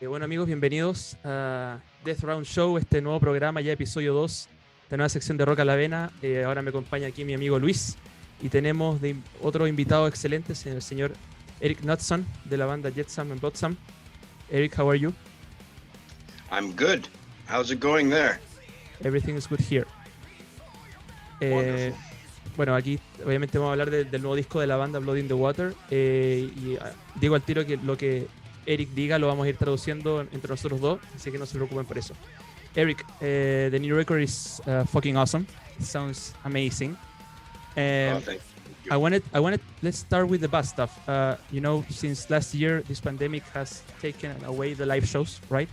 Bueno amigos, bienvenidos a Death Round Show, este nuevo programa, ya episodio 2, esta nueva sección de Rock a la Vena. Ahora me acompaña aquí mi amigo Luis y tenemos otro invitado excelente, el señor Eric Knutson de la banda Jetsam and Flotsam. Eric, how are you? I'm good. How's it going there? Everything is good here. Bueno, aquí obviamente vamos a hablar del nuevo disco de la banda Blood in the Water, y digo al tiro que lo que Eric diga lo vamos a ir traduciendo entre nosotros dos, así que no se preocupen por eso. Eric, the new record is fucking awesome. It sounds amazing. Thank you. I wanted. Let's start with the bad stuff. Since last year, this pandemic has taken away the live shows, right?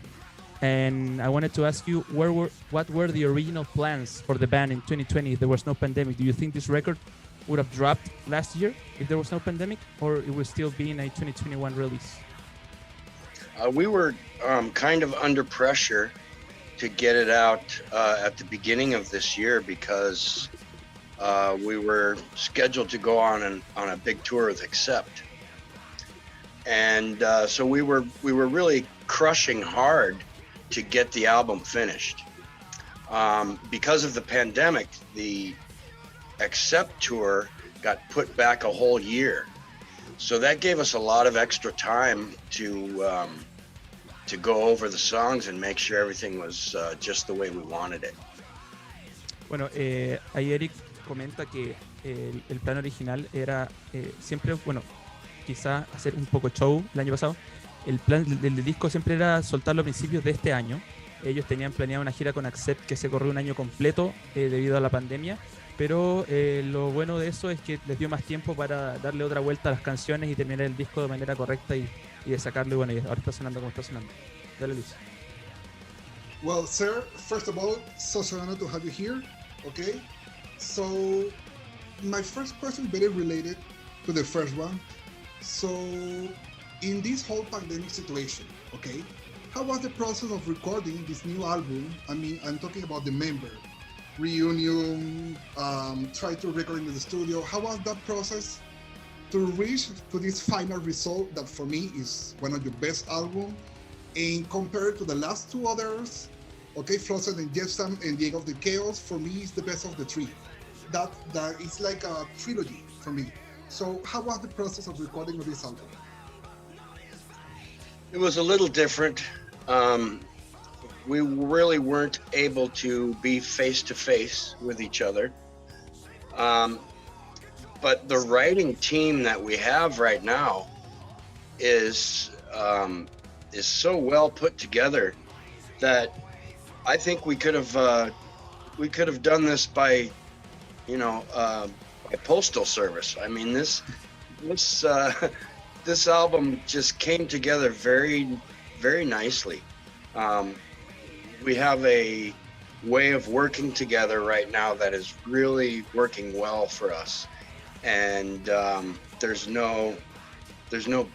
And I wanted to ask you, what were the original plans for the band in 2020 if there was no pandemic? Do you think this record would have dropped last year if there was no pandemic, or it would still be in a 2021 release? We were kind of under pressure to get it out at the beginning of this year because we were scheduled to go on a big tour with Accept, and so we were really crushing hard to get the album finished. Because of the pandemic, the Accept tour got put back a whole year, so that gave us a lot of extra time to go over the songs and make sure everything was just the way we wanted it. Bueno, ahí Eric comenta que el plan original era siempre, bueno, quizá hacer un poco show el año pasado. El plan del disco siempre era soltarlo a principios de este año. Ellos tenían planeado una gira con Accept que se corrió un año completo debido a la pandemia, pero lo bueno de eso es que les dio más tiempo para darle otra vuelta a las canciones y terminar el disco de manera correcta y de sacarlo, y bueno, y ahora está sonando como está sonando. Dale, Luis. Well, sir, first of all, so honored to have you here. Okay, so my first question is very related to the first one. So, in this whole pandemic situation, okay, how was the process of recording this new album? I mean, I'm talking about the member reunion, try to record in the studio. How was that process to reach to this final result that for me is one of your best albums, and compared to the last two others, okay, Flotsam and Jetsam and the End of the Chaos, for me is the best of the three. That is like a trilogy for me. So how was the process of recording of this album? It was a little different. We really weren't able to be face to face with each other. But the writing team that we have right now is so well put together that I think we could have done this by postal service. I mean, this album just came together very, very nicely. We have a way of working together right now that is really working well for us, and there's no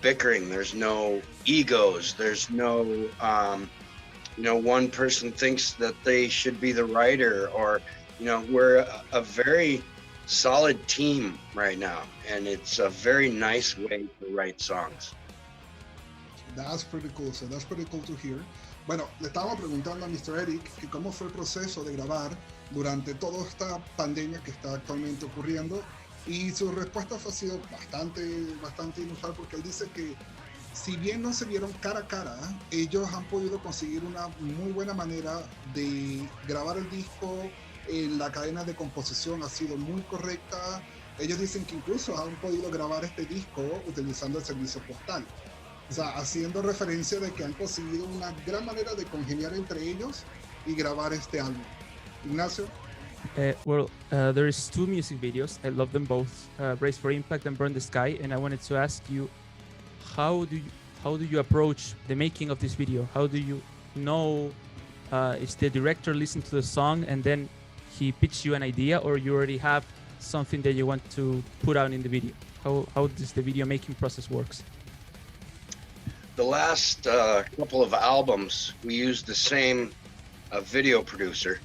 bickering, there's no egos, there's no one person thinks that they should be the writer, or we're a very solid team right now, and it's a very nice way to write songs. That's pretty cool. So that's pretty cool to hear. Bueno, le estábamos preguntando a Mr. Eric que cómo fue el proceso de grabar durante toda esta pandemia que está actualmente ocurriendo, y su respuesta ha sido bastante inusual, porque él dice que si bien no se vieron cara a cara, ellos han podido conseguir una muy buena manera de grabar el disco. La cadena de composición ha sido muy correcta. Ellos dicen que incluso han podido grabar este disco utilizando el servicio postal. O sea, haciendo referencia de que han conseguido una gran manera de congeniar entre ellos y grabar este álbum. Ignacio? There is two music videos. I love them both, Brace for Impact and Burn the Sky. And I wanted to ask you, how do you approach the making of this video? How do you know if the director listened to the song and then he pitched you an idea, or you already have something that you want to put out in the video? How does the video making process works? The last couple of albums, we used the same video producer,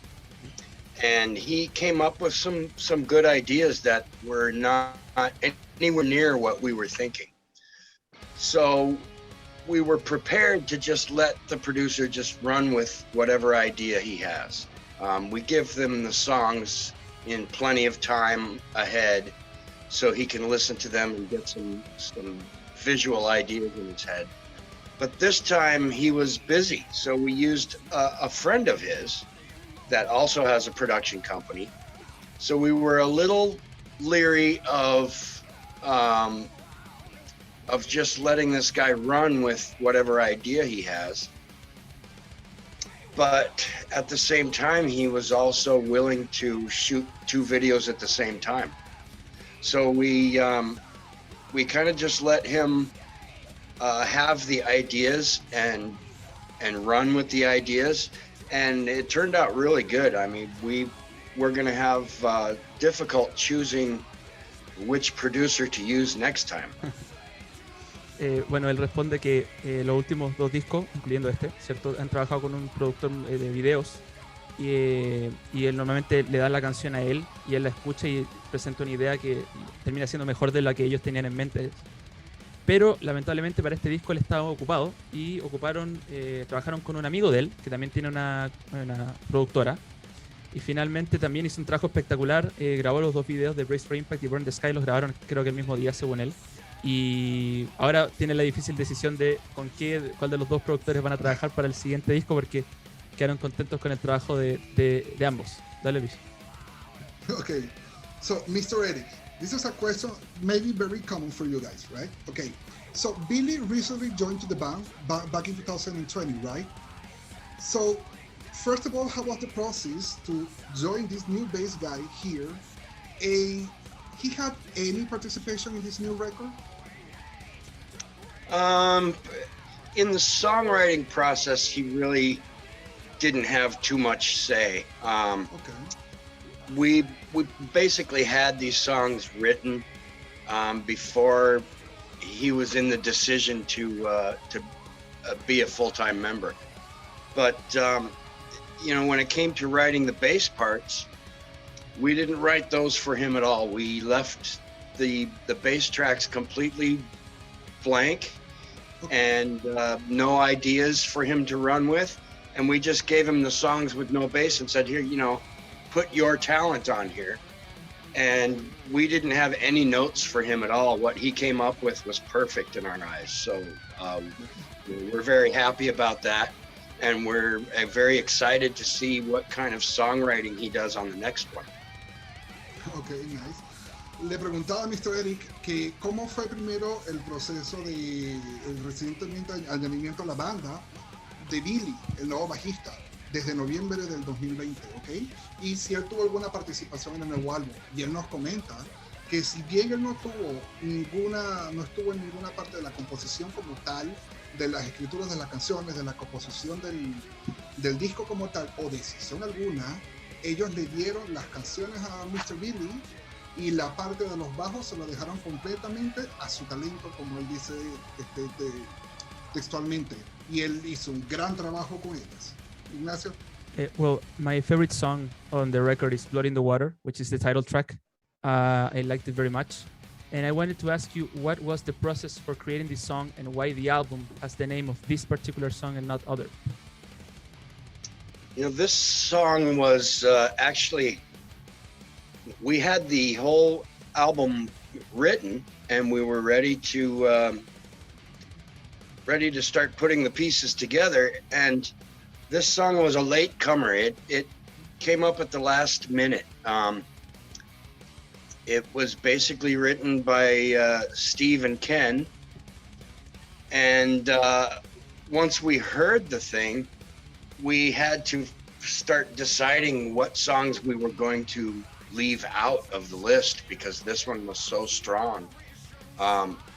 and he came up with some good ideas that were not anywhere near what we were thinking. So we were prepared to just let the producer just run with whatever idea he has. We give them the songs in plenty of time ahead so he can listen to them and get some visual ideas in his head. But this time he was busy, so we used a friend of his that also has a production company. So we were a little leery of just letting this guy run with whatever idea he has. But at the same time, he was also willing to shoot 2 videos at the same time. So we kind of just let him have the ideas and run with the ideas, and it turned out really good. I mean, we're going to have difficult choosing which producer to use next time. Bueno, él responde que los últimos 2 discos, incluyendo este, ¿cierto? Han trabajado con un productor de videos y él normalmente le da la canción a él y él la escucha y presenta una idea que termina siendo mejor de la que ellos tenían en mente. Pero lamentablemente para este disco él estaba ocupado y trabajaron con un amigo de él que también tiene una productora, y finalmente también hizo un trabajo espectacular. Grabó los 2 videos de Brace for Impact y Burn the Sky, los grabaron creo que el mismo día según él, y ahora tiene la difícil decisión de cuál de los 2 productores van a trabajar para el siguiente disco, porque quedaron contentos con el trabajo de ambos. Dale, Luis. Okay, so Mr. Eric, this is a question maybe very common for you guys, right? Okay, so Billy recently joined to the band back in 2020, right? So first of all, how was the process to join this new bass guy here? He had any participation in this new record? In the songwriting process, he really didn't have too much say. Okay. We basically had these songs written before he was in the decision to be a full-time member. But you know, when it came to writing the bass parts, we didn't write those for him at all. We left the bass tracks completely blank and no ideas for him to run with. And we just gave him the songs with no bass and said, here, you know, put your talent on here. And we didn't have any notes for him at all. What he came up with was perfect in our eyes. So we're very happy about that. And we're very excited to see what kind of songwriting he does on the next one. Okay, nice. Le preguntaba a Mr. Eric que cómo fue primero el proceso de el recientemente añadimiento a la banda de Billy, el nuevo bajista, desde noviembre del 2020, ¿ok? Y si él tuvo alguna participación en el nuevo álbum. Y él nos comenta que si bien él no estuvo en ninguna parte de la composición como tal, de las escrituras de las canciones, de la composición del disco como tal, o decisión alguna, ellos le dieron las canciones a Mr. Billy y la parte de los bajos se lo dejaron completamente a su talento, como él dice textualmente. Y él hizo un gran trabajo con ellas. Ignacio? Well, my favorite song on the record is Blood in the Water, which is the title track. I liked it very much. And I wanted to ask you, what was the process for creating this song and why the album has the name of this particular song and not other? You know, this song was actually, we had the whole album written and we were ready to start putting the pieces together. And this song was a late comer. It came up at the last minute. It was basically written by Steve and Ken. And once we heard the thing, we had to start deciding what songs we were going to leave out of the list because this one was so strong.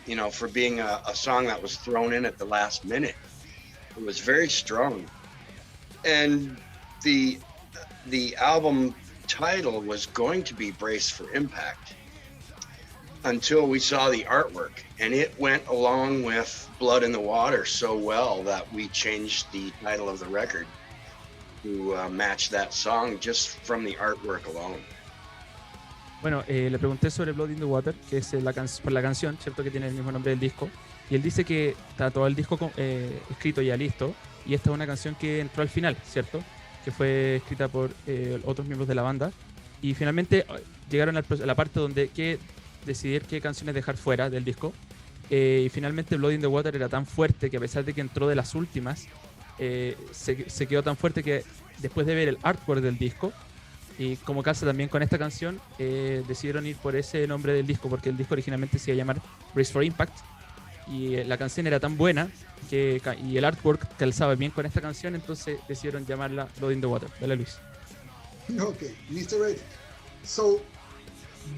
You know, for being a song that was thrown in at the last minute, it was very strong. And the album title was going to be Brace for Impact until we saw the artwork, and it went along with Blood in the Water so well that we changed the title of the record to match that song just from the artwork alone. Bueno, le pregunté sobre Blood in the Water, que es por la canción, ¿cierto? Que tiene el mismo nombre del disco. Y él dice que está todo el disco escrito ya listo. Y esta es una canción que entró al final, ¿cierto? Que fue escrita por otros miembros de la banda. Y finalmente llegaron a la parte donde decidir qué canciones dejar fuera del disco. Y finalmente Blood in the Water era tan fuerte que a pesar de que entró de las últimas, se quedó tan fuerte que después de ver el artwork del disco, y como casa también con esta canción, decidieron ir por ese nombre del disco, porque el disco originalmente se iba a llamar Brace for Impact, y la canción era tan buena y el artwork calzaba bien con esta canción, entonces decidieron llamarla Blood in the Water. Dale, Luis. Okay, Mr. Eric. So,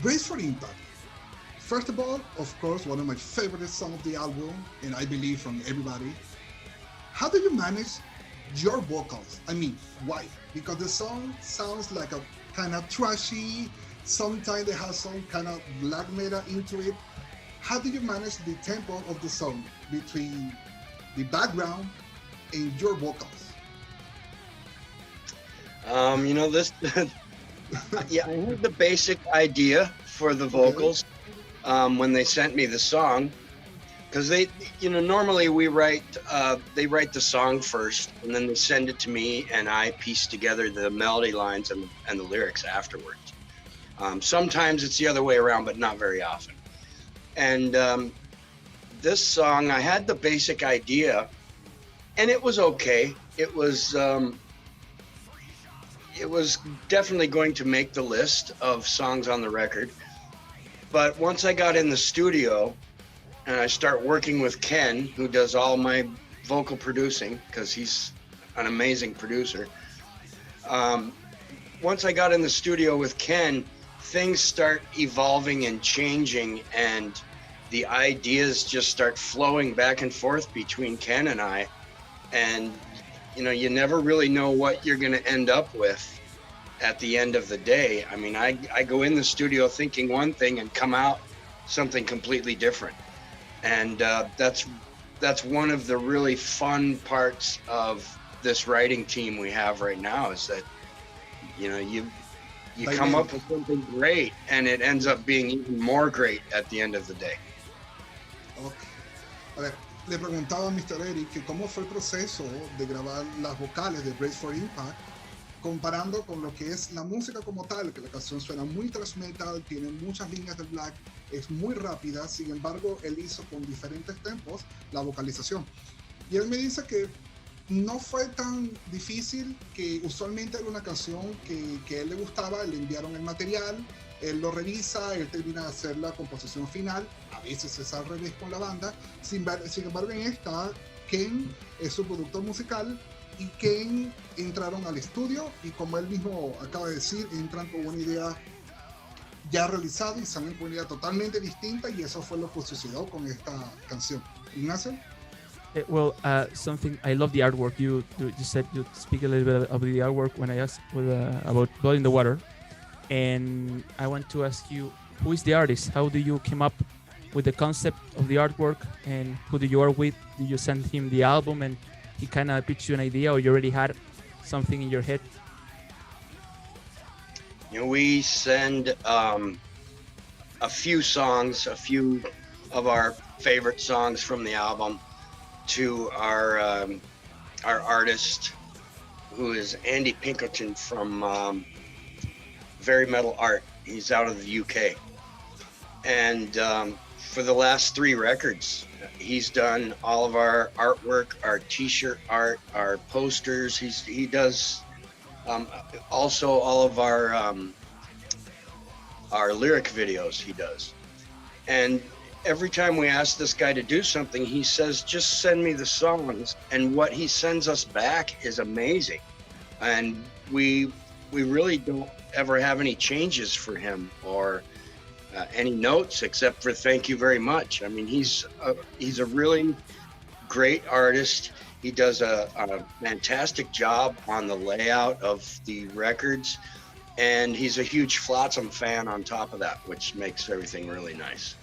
Brace for Impact. First of all, of course, one of my favorite songs of the album, and I believe from everybody. How do you manage your vocals? I mean, why? Because the song sounds like a kind of trashy, sometimes they have some kind of black metal into it. How do you manage the tempo of the song between the background and your vocals? This, yeah, I had the basic idea for the vocals when they sent me the song. Because normally they write the song first, and then they send it to me, and I piece together the melody lines and the lyrics afterwards. Sometimes it's the other way around, but not very often. And this song, I had the basic idea, and it was okay. It was definitely going to make the list of songs on the record. But once I got in the studio, and I start working with Ken, who does all my vocal producing, because he's an amazing producer. Once I got in the studio with Ken, things start evolving and changing, and the ideas just start flowing back and forth between Ken and I. And, you never really know what you're going to end up with at the end of the day. I mean, I go in the studio thinking one thing and come out something completely different. And that's one of the really fun parts of this writing team we have right now, is that you come up with something great and it ends up being even more great at the end of the day. Okay. A ver, le preguntaba a Mr. Eric que cómo fue el proceso de grabar las vocales de Brace for Impact, comparando con lo que es la música como tal, que la canción suena muy thrash metal, tiene muchas líneas de black, es muy rápida. Sin embargo, él hizo con diferentes tempos la vocalización. Y él me dice que no fue tan difícil, que usualmente era una canción que a él le gustaba, le enviaron el material, él lo revisa, él termina de hacer la composición final, a veces es al revés con la banda. Sin embargo, en esta, Ken es su productor musical, y Ken entraron al estudio, y como él mismo acaba de decir, entran con una idea ya realizada y salen con una idea totalmente distinta, y eso fue lo que sucedió con esta canción. Ignacio? Well, something I love the artwork. You said you speak a little bit of the artwork when I asked about Blood in the Water, and I want to ask you, who is the artist? How do you come up with the concept of the artwork, and who do you work with? Did you send him the album and he kind of pitched you an idea, or you already had something in your head? We send a few of our favorite songs from the album to our artist, who is Andy Pinkerton from Very Metal Art. He's out of the UK, and for the last 3 records, he's done all of our artwork, our t-shirt art, our posters. He does also all of our lyric videos he does. And every time we ask this guy to do something, he says, just send me the songs. And what he sends us back is amazing. And we really don't ever have any changes for him or any notes except for thank you very much. I mean, he's a really great artist. He does a fantastic job on the layout of the records, and he's a huge Flotsam fan on top of that, which makes everything really nice.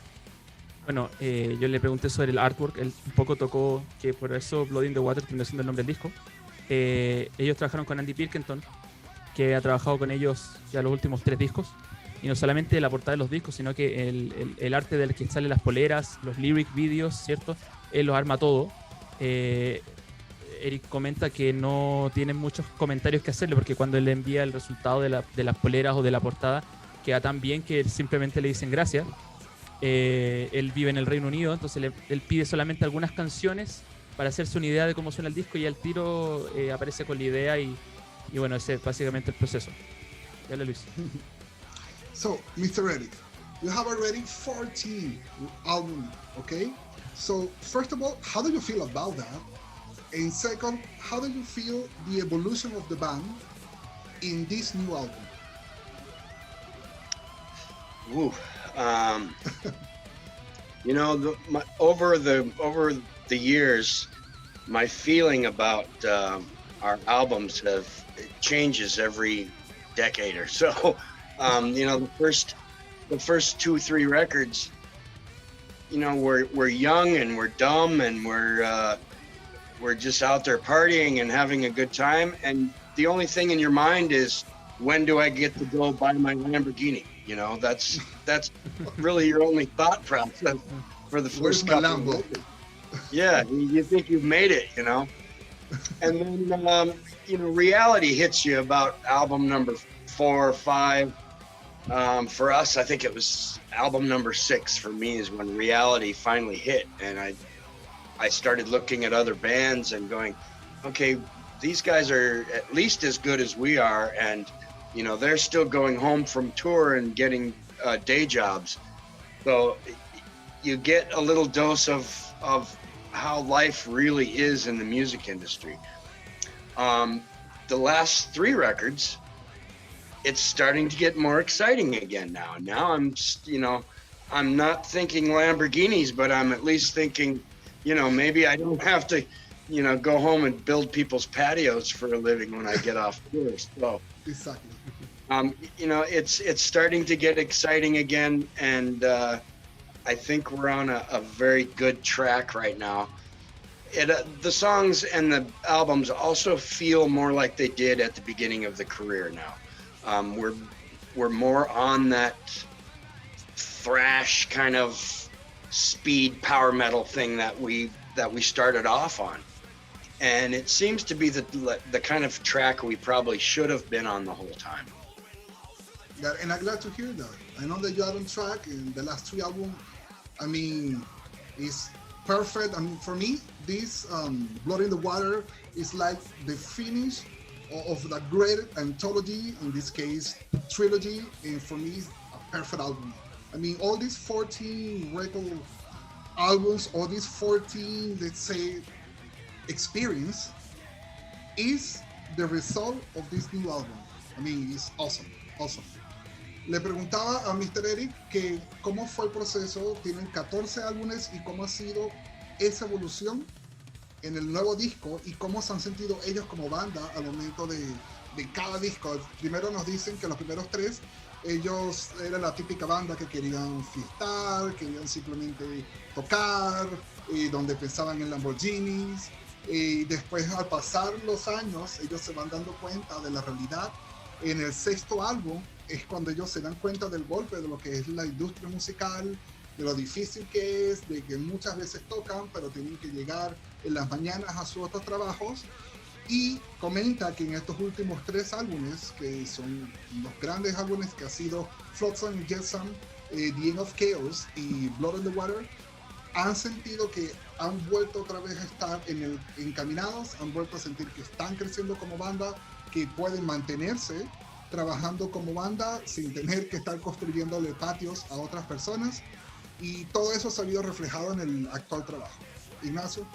Bueno, yo le pregunté sobre el artwork. Él un poco tocó que por eso Blood in the Water terminó siendo el nombre del disco. Ellos trabajaron con Andy Pilkington, que ha trabajado con ellos ya los últimos 3 discos. y no solamente la portada de los discos, sino que el arte del que salen las poleras, los lyric videos, ¿cierto? Él los arma todo. Eric comenta que no tiene muchos comentarios que hacerle, porque cuando él le envía el resultado de las poleras o de la portada, queda tan bien que simplemente le dicen gracias. Él vive en el Reino Unido, entonces él pide solamente algunas canciones para hacerse una idea de cómo suena el disco, y al tiro aparece con la idea, y bueno, ese es básicamente el proceso. Dale, Luis. So, Mr. Eric, you have already 14 albums, okay? So, first of all, how do you feel about that? And second, how do you feel the evolution of the band in this new album? Ooh, you know, over the years, my feeling about our albums changes every decade or so. You know, the first 2-3 records, you know, we're young and we're dumb and we're just out there partying and having a good time, and the only thing in your mind is, when do I get to go buy my Lamborghini? You know, that's really your only thought process for the first couple of years. Yeah, you think you've made it, you know, and then you know, reality hits you about album number 4 or 5. For us, I think it was album number 6 for me is when reality finally hit, and I started looking at other bands and going, okay, these guys are at least as good as we are, and you know, they're still going home from tour and getting day jobs. So you get a little dose of how life really is in the music industry. The last 3 records, it's starting to get more exciting again now. Now I'm not thinking Lamborghinis, but I'm at least thinking, you know, maybe I don't have to, you know, go home and build people's patios for a living when I get off tour. So, exactly. You know, it's starting to get exciting again, and I think we're on a very good track right now. The songs and the albums also feel more like they did at the beginning of the career now. We're more on that thrash kind of speed power metal thing that we started off on, and it seems to be the kind of track we probably should have been on the whole time. Yeah, and I'm glad to hear that. I know that you are on track in the last 3 albums. I mean, it's perfect. I mean, for me, this Blood in the Water is like the finish of the great anthology, in this case, trilogy, and for me, it's a perfect album. I mean, all these 14 record albums, all these 14, let's say, experience is the result of this new album. I mean, it's awesome, awesome. Le preguntaba a Mr. Eric que cómo fue el proceso, tienen 14 álbumes, y cómo ha sido esa evolución en el nuevo disco y cómo se han sentido ellos como banda al momento de cada disco. Primero nos dicen que los primeros 3, ellos eran la típica banda que querían fiestar, querían simplemente tocar, y donde pensaban en Lamborghinis, y después al pasar los años ellos se van dando cuenta de la realidad. En el 6º álbum es cuando ellos se dan cuenta del golpe de lo que es la industria musical, de lo difícil que es, de que muchas veces tocan, pero tienen que llegar en las mañanas a sus otros trabajos. Y comenta que en estos últimos 3 álbumes, que son los grandes álbumes que ha sido Flotsam and Jetsam, The End of Chaos y Blood in the Water, han sentido que han vuelto otra vez a estar encaminados, han vuelto a sentir que están creciendo como banda, que pueden mantenerse trabajando como banda sin tener que estar construyéndole patios a otras personas, y todo eso se ha visto reflejado en el actual trabajo. Ignacio?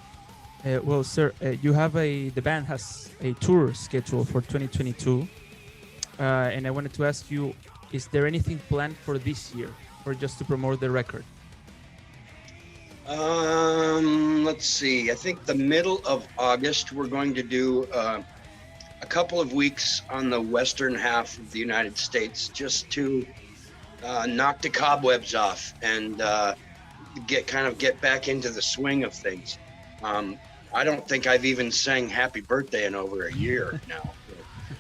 Well, sir, the band has a tour schedule for 2022, and I wanted to ask you, is there anything planned for this year, or just to promote the record? Let's see. I think the middle of August we're going to do a couple of weeks on the western half of the United States, just to knock the cobwebs off and get back into the swing of things. I don't think I've even sang Happy Birthday in over a year now,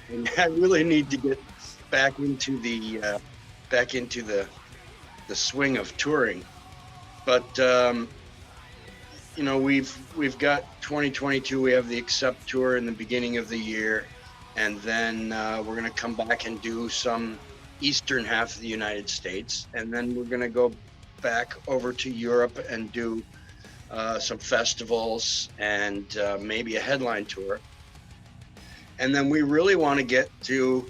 and I really need to get back into back into the swing of touring. But you know, we've got 2022. We have the Accept tour in the beginning of the year, and then we're gonna come back and do some eastern half of the United States, and then we're gonna go back over to Europe and do some festivals and maybe a headline tour. And then we really want to get to,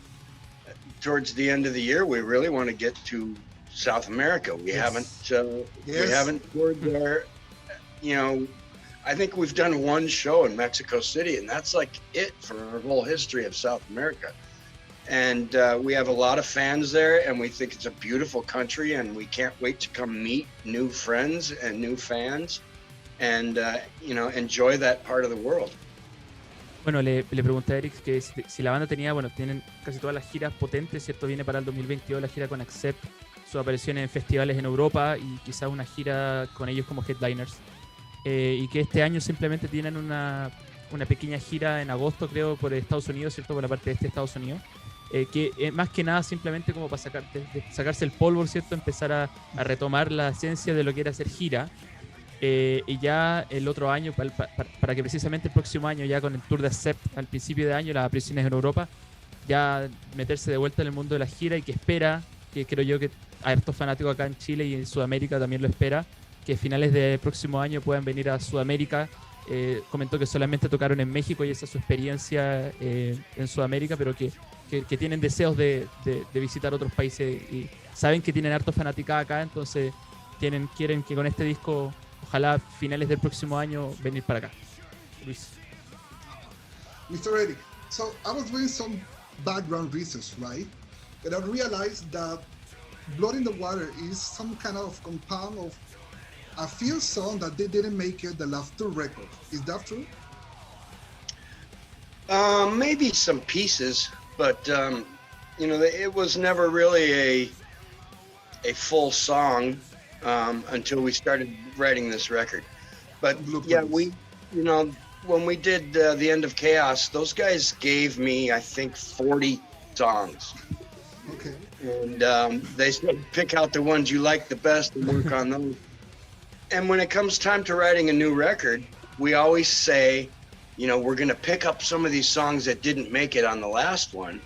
towards the end of the year, we really want to get to South America. We haven't toured there. You know, I think we've done one show in Mexico City, and that's like it for our whole history of South America. And we have a lot of fans there, and we think it's a beautiful country, and we can't wait to come meet new friends and new fans and, you know, enjoy that part of the world. Bueno, le pregunté a Eric que si la banda tenía, bueno, tienen casi todas las giras potentes, ¿cierto? Viene para el 2022 la gira con Accept, sus apariciones en festivales en Europa y quizás una gira con ellos como headliners. Y que este año simplemente tienen una pequeña gira en agosto, creo, por Estados Unidos, ¿cierto? Por la parte de Estados Unidos. Que más que nada simplemente como para sacarse el polvo, ¿cierto? Empezar a retomar la esencia de lo que era hacer gira. Y ya el otro año, para que precisamente el próximo año, ya con el tour de Accept al principio de año, las apariciones en Europa, ya meterse de vuelta en el mundo de la gira, y que espera, que creo yo que a estos fanáticos acá en Chile y en Sudamérica también lo espera, que a finales del próximo año puedan venir a Sudamérica. Comentó que solamente tocaron en México y esa es su experiencia en Sudamérica, pero que tienen deseos de visitar otros países y saben que tienen harto fanaticada acá, entonces quieren que con este disco, ojalá finales del próximo año, venir para acá. Luis. Mr. Eric, so I was doing some background research, right? And I realized that Blood in the Water is some kind of compound of a few songs that they didn't make it the last two records. Is that true? Maybe some pieces, but you know, it was never really a full song until we started writing this record. But yeah, we, you know, when we did The End of Chaos, those guys gave me, I think, 40 songs. Okay. And they said, pick out the ones you like the best and work on those. And when it comes time to writing a new record, we always say, you know, we're going to pick up some of these songs that didn't make it on the last one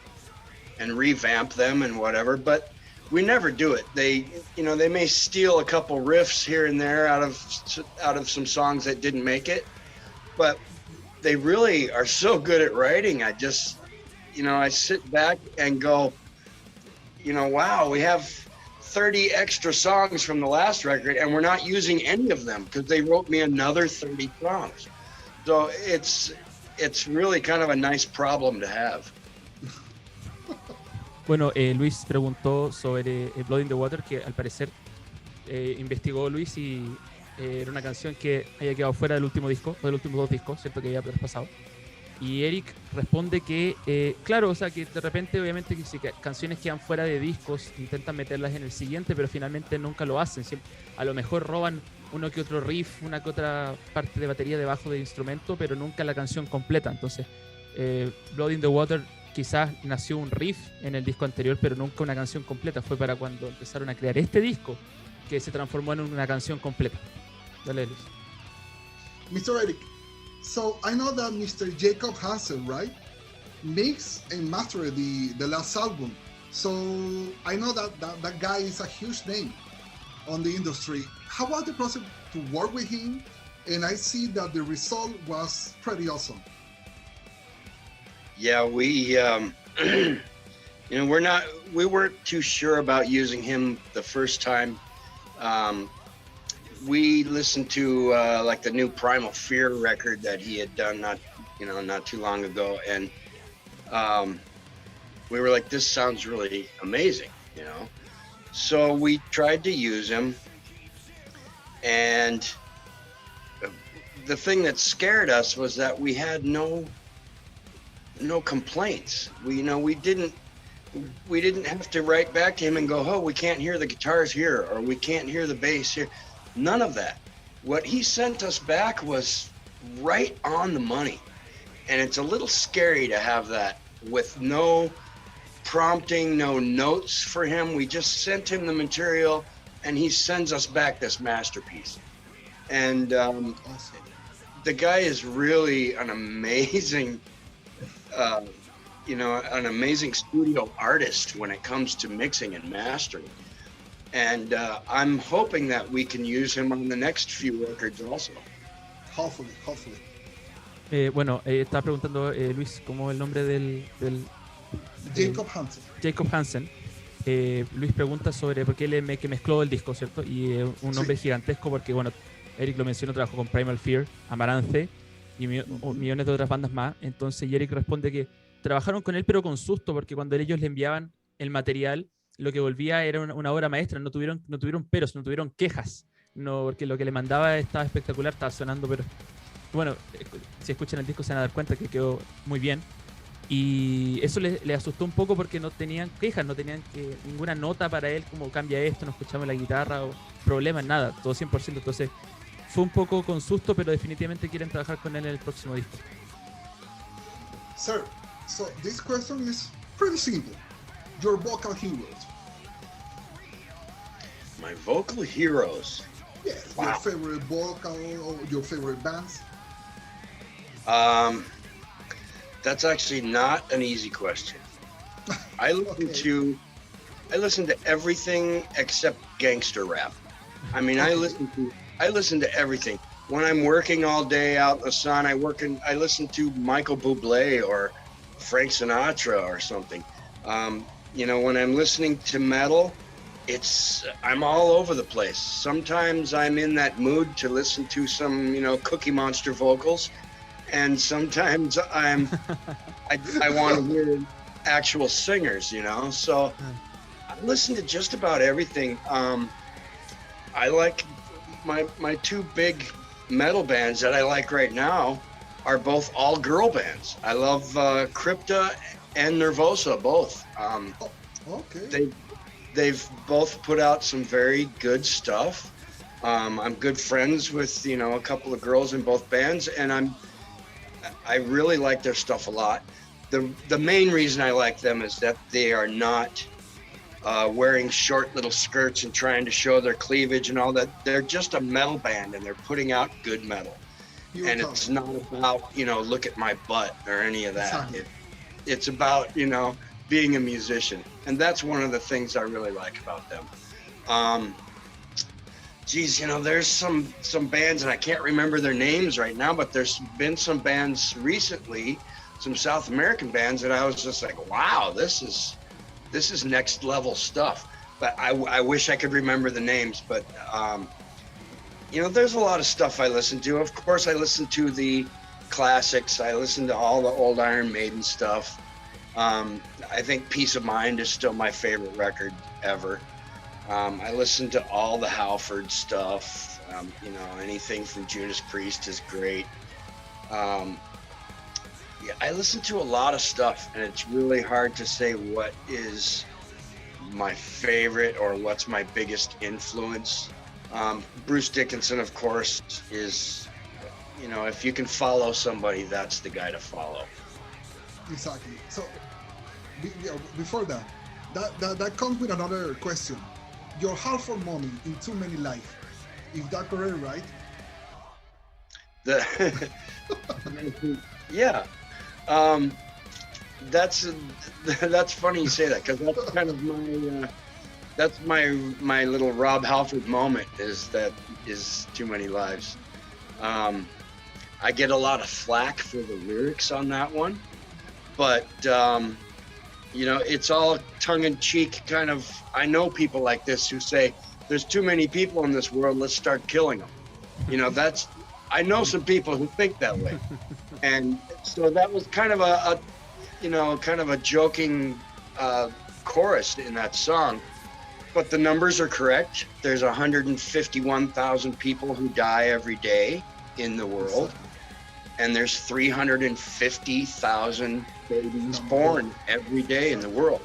and revamp them and whatever, but we never do it. They, you know, they may steal a couple riffs here and there out of some songs that didn't make it, but they really are so good at writing. I just, you know, I sit back and go, you know, wow, we have 30 extra songs from the last record and we're not using any of them because they wrote me another 30 songs. So it's really kind of a nice problem to have. Bueno, Luis preguntó sobre Blood in the Water, que al parecer investigó Luis y era una canción que había quedado fuera del último disco, o de los últimos dos discos, ¿cierto? Que había traspasado. Y Eric responde que, claro, o sea, que de repente, obviamente, que si canciones quedan fuera de discos, intentan meterlas en el siguiente, pero finalmente nunca lo hacen. Siempre, a lo mejor roban uno que otro riff, una que otra parte de batería debajo del instrumento, pero nunca la canción completa. Entonces, Blood in the Water quizás nació un riff en el disco anterior, pero nunca una canción completa. Fue para cuando empezaron a crear este disco que se transformó en una canción completa. Dale, Luis. Mr. Eric, so I know that Mr. Jacob Hansen, right, mixed and mastered the last album. So I know that guy is a huge name on the industry. How was the process to work with him? And I see that the result was pretty awesome. Yeah, we, you know, we weren't too sure about using him the first time. We listened to like the new Primal Fear record that he had done not too long ago, and we were like, this sounds really amazing, you know. So we tried to use him, and the thing that scared us was that we had no complaints. We didn't have to write back to him and go, oh, we can't hear the guitars here, or we can't hear the bass here. None of that. What he sent us back was right on the money. And it's a little scary to have that with no prompting, no notes for him. We just sent him the material, and he sends us back this masterpiece. And Awesome. the guy is really an amazing, an amazing studio artist when it comes to mixing and mastering. And I'm hoping that we can use him on the next few records also. Hopefully. Estaba preguntando Luis, ¿cómo es el nombre del Jacob Hansen. Jacob Hansen? Luis pregunta sobre por qué él que mezcló el disco, ¿cierto? Y un nombre gigantesco porque, bueno, Eric lo mencionó, trabajó con Primal Fear, Amaranthe y millones de otras bandas más. Entonces Eric responde que trabajaron con él pero con susto, porque cuando ellos le enviaban el material, lo que volvía era una obra maestra. No tuvieron peros, no tuvieron quejas, no, porque lo que le mandaba estaba espectacular, estaba sonando, pero bueno, si escuchan el disco se van a dar cuenta que quedó muy bien. Y eso le asustó un poco porque no tenían quejas, no tenían ninguna nota para él, como cambia esto, no escuchamos la guitarra o problemas, nada, todo 100%. Entonces fue un poco con susto, pero definitivamente quieren trabajar con él en el próximo disco. Sir, so this question is pretty simple. Your vocal heroes. My vocal heroes. Yes, Wow. your favorite vocal or your favorite bands. That's actually not an easy question. I listen to everything except gangster rap. I mean, I listen to everything. When I'm working all day out in the sun, I listen to Michael Bublé or Frank Sinatra or something. When I'm listening to metal, I'm all over the place. Sometimes I'm in that mood to listen to some, Cookie Monster vocals, and sometimes I want to hear actual singers, So I listen to just about everything. I like my two big metal bands that I like right now are both all girl bands. I love Crypta and Nervosa both. Okay. They've both put out some very good stuff. I'm good friends with a couple of girls in both bands, and I really like their stuff a lot. The main reason I like them is that they are not wearing short little skirts and trying to show their cleavage and all that. They're just a metal band, and they're putting out good metal. It's not about look at my butt or any of that. Exactly. It's about being a musician, and that's one of the things I really like about them. There's some bands, and I can't remember their names right now, but there's been some bands recently, some South American bands, that I was just like, wow, this is next level stuff. But I wish I could remember the names. But there's a lot of stuff I listen to. Of course, I listen to the classics. I listen to all the old Iron Maiden stuff. I think Peace of Mind is still my favorite record ever. I listen to all the Halford stuff. Anything from Judas Priest is great. I listen to a lot of stuff, and it's really hard to say what is my favorite or what's my biggest influence. Bruce Dickinson, of course, is, if you can follow somebody, that's the guy to follow. Exactly. So before that comes with another question. Your Halford moment in Too Many Life, is that correct, right? Yeah. That's funny you say that, because that's kind of my little Rob Halford moment is Too Many Lives. I get a lot of flack for the lyrics on that one, but it's all tongue-in-cheek kind of. I know people like this who say, there's too many people in this world, let's start killing them. I know some people who think that way. And so that was kind of a joking chorus in that song. But the numbers are correct. There's 151,000 people who die every day in the world. And there's 350,000 babies born every day in the world.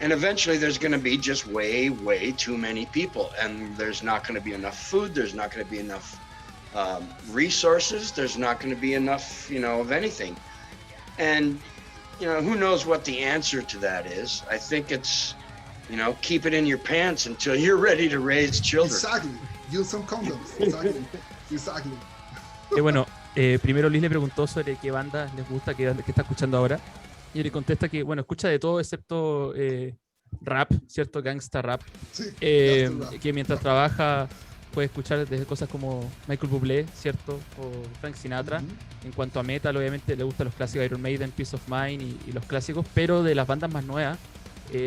And eventually there's going to be just way, way too many people. And there's not going to be enough food. There's not going to be enough resources. There's not going to be enough, of anything. And who knows what the answer to that is. I think it's, keep it in your pants until you're ready to raise children. Exactly. Use some condoms. Exactly. Exactly. Bueno, primero Luis le preguntó sobre qué bandas les gusta, qué está escuchando ahora. Y él le contesta que, bueno, escucha de todo excepto rap, ¿cierto? Gangsta rap. Sí, Que mientras trabaja puede escuchar desde cosas como Michael Bublé, ¿cierto? O Frank Sinatra. En cuanto a metal, obviamente le gustan los clásicos Iron Maiden, Peace of Mind y los clásicos, pero de las bandas más nuevas,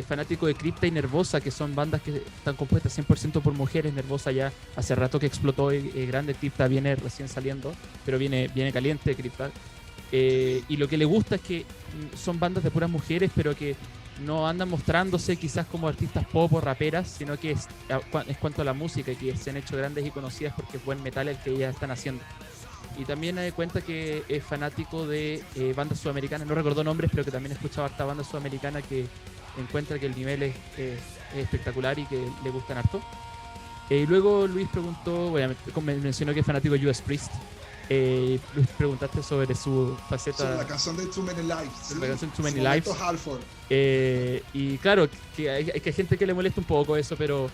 fanático de Crypta y Nervosa, que son bandas que están compuestas 100% por mujeres. Nervosa ya hace rato que explotó, grande. Crypta viene recién saliendo, pero viene caliente Crypta. Y lo que le gusta es que son bandas de puras mujeres, pero que no andan mostrándose quizás como artistas pop o raperas, sino que es cuanto a la música, que se han hecho grandes y conocidas porque es buen metal el que ellas están haciendo. Y también me doy cuenta que es fanático de bandas sudamericanas, no recuerdo nombres, pero que también he escuchado harta banda sudamericana que encuentra que el nivel es espectacular y que le gustan harto. Y luego Luis preguntó, mencionó que es fanático de US Priest. Luis, preguntaste sobre su faceta. Sobre la canción de Too Many Lives. La canción Too Many Lives. Y claro, que hay gente que le molesta un poco eso, pero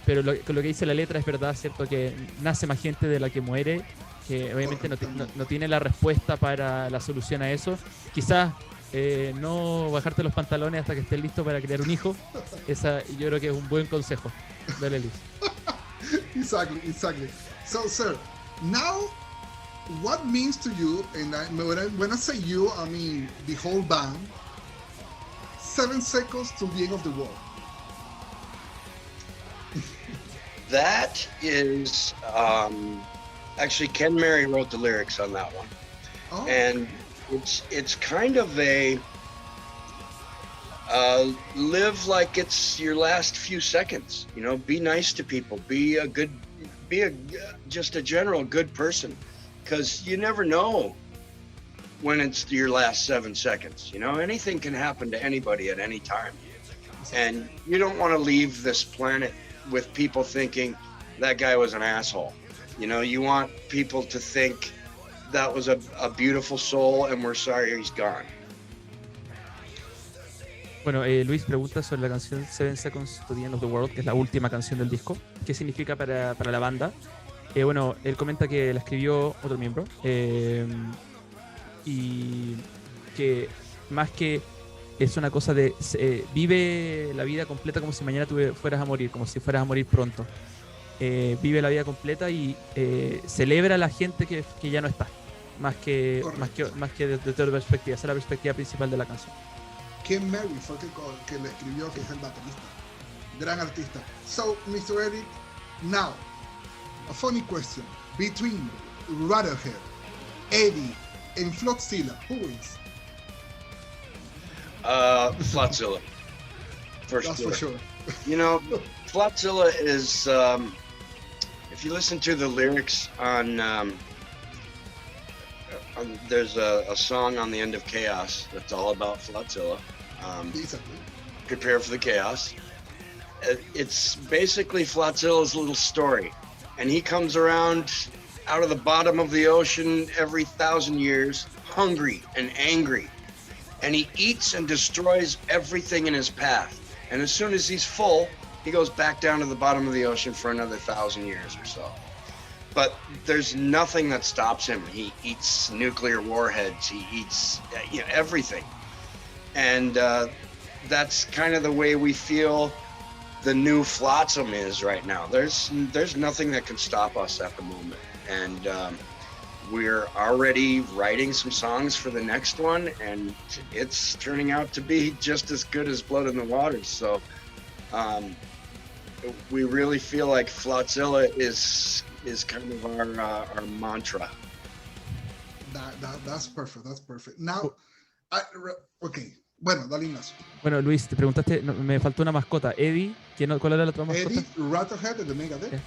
lo que dice la letra es verdad, ¿cierto? Que nace más gente de la que muere, que obviamente no tiene la respuesta para la solución a eso. Quizás no bajarte los pantalones hasta que estés listo para criar un hijo. Yo creo que es un buen consejo. Dale, Luis. Exactly. So, sir, now, what means to you, and when I say you, I mean the whole band, 7 seconds to the end of the world? That is, actually Ken Mary wrote the lyrics on that one. Oh. And it's kind of a live like it's your last few seconds. Be nice to people. Be just a general good person, because you never know when it's your last 7 seconds. Anything can happen to anybody at any time, and you don't want to leave this planet with people thinking that guy was an asshole. You want people to think that was a beautiful soul and we're sorry he's gone. Bueno, Luis pregunta sobre la canción 7 Seconds to the End of the World, que es la última canción del disco. ¿Qué significa para la banda? Bueno, él comenta que la escribió otro miembro, y que más que es una cosa de vive la vida completa como si mañana fueras a morir, como si fueras a morir pronto. Vive la vida completa y celebra a la gente que ya no está, más que desde otra perspectiva. Esa es la perspectiva principal de la canción. Ken Mary fue que le escribió, que es el baterista, gran artista. So, Mr. Eric, now, a funny question. Between Radiohead, Eddie, and Flatzilla, who wins? Flatzilla. That's for sure. Flatzilla is, if you listen to the lyrics on there's a song on the end of Chaos that's all about Flatzilla. Prepare for the chaos. It's basically Flatzilla's little story, and he comes around out of the bottom of the ocean every 1,000 years, hungry and angry, and he eats and destroys everything in his path. And as soon as he's full, he goes back down to the bottom of the ocean for another 1,000 years or so. But there's nothing that stops him. He eats nuclear warheads. He eats everything. And that's kind of the way we feel the new Flotsam is right now. There's nothing that can stop us at the moment. And we're already writing some songs for the next one, and it's turning out to be just as good as Blood in the Water. So we really feel like Flatzilla is kind of our mantra. That's perfect. Now, okay. Bueno, dale, Ignacio. Bueno, Luis, te preguntaste, me faltó una mascota. Eddie, ¿cuál era la otra mascota? Eddie, Radiohead de Megadeth,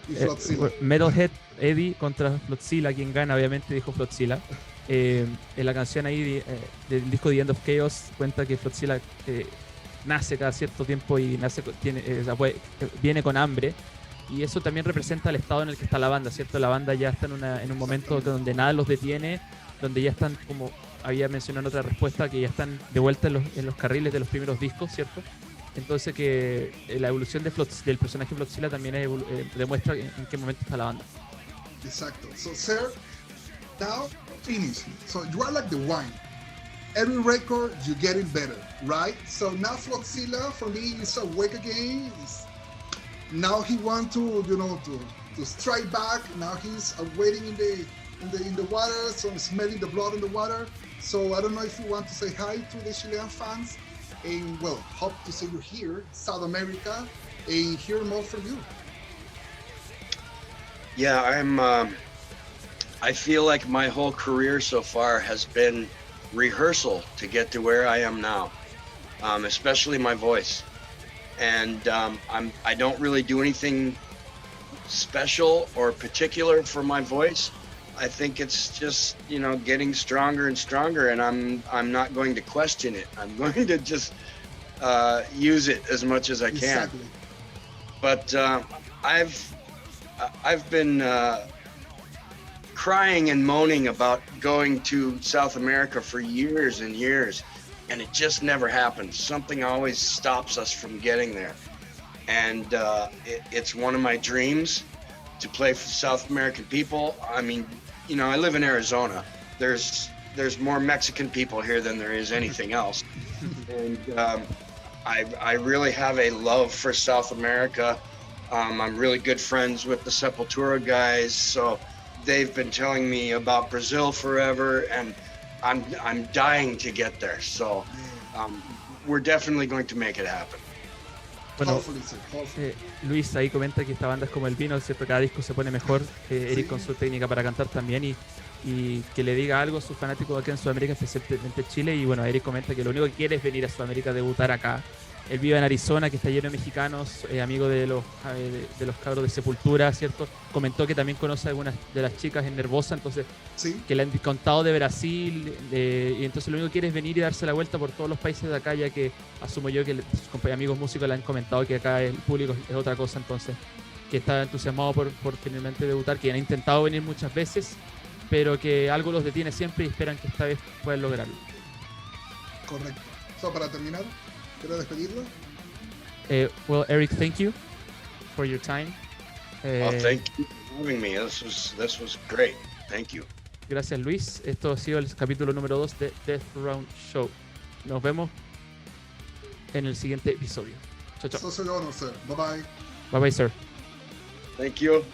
y Flatzilla. Metalhead, Eddie contra Flatzilla. Quien gana, obviamente, dijo Flatzilla. En la canción ahí del disco The End of Chaos cuenta que Flatzilla nace cada cierto tiempo y viene con hambre. Y eso también representa el estado en el que está la banda, ¿cierto? La banda ya está en un momento donde nada los detiene. donde ya están, como había mencionado en otra respuesta, que ya están de vuelta en los carriles de los primeros discos, ¿cierto? Entonces que la evolución del personaje Flatzilla también demuestra en qué momento está la banda. Exacto. So, sir, now finish. So you are like the wine. Every record you getting better, right? So now Flatzilla for me is awake again. Now he want to, to strike back. Now he's waiting in the water, so smelling the blood in the water. So I don't know if you want to say hi to the Chilean fans, and well, hope to see you here, South America, and hear more from you. Yeah, I feel like my whole career so far has been rehearsal to get to where I am now, especially my voice. And I don't really do anything special or particular for my voice. I think it's just, getting stronger and stronger, and I'm not going to question it. I'm going to just use it as much as I can. Exactly. But I've been crying and moaning about going to South America for years and years, and it just never happens. Something always stops us from getting there. And it's one of my dreams to play for South American people. I mean, I live in Arizona. There's more Mexican people here than there is anything else. And I really have a love for South America. I'm really good friends with the Sepultura guys, so they've been telling me about Brazil forever, and I'm dying to get there. So we're definitely going to make it happen. Bueno, Luis ahí comenta que esta banda es como el vino, ¿cierto? Cada disco se pone mejor. Eric con su técnica para cantar también, y que le diga algo a sus fanáticos aquí en Sudamérica, especialmente Chile. Y bueno, Eric comenta que lo único que quiere es venir a Sudamérica a debutar acá. Él vive en Arizona, que está lleno de mexicanos, amigo de los cabros de Sepultura, ¿cierto? Comentó que también conoce a algunas de las chicas en Nervosa, entonces, que le han contado de Brasil, y entonces lo único que quiere es venir y darse la vuelta por todos los países de acá, ya que asumo yo que sus amigos músicos le han comentado que acá el público es otra cosa, entonces, que está entusiasmado por finalmente debutar, que han intentado venir muchas veces, pero que algo los detiene siempre y esperan que esta vez puedan lograrlo. Correcto. So, para terminar, ¿quiero despedirlo? Well, Eric, thank you for your time. Thank you for having me. This was great. Thank you. Gracias, Luis. Esto ha sido el capítulo número 2 de Death Round Show. Nos vemos en el siguiente episodio. Chao, chao. So, sir. Bye-bye. Bye-bye, sir. Thank you.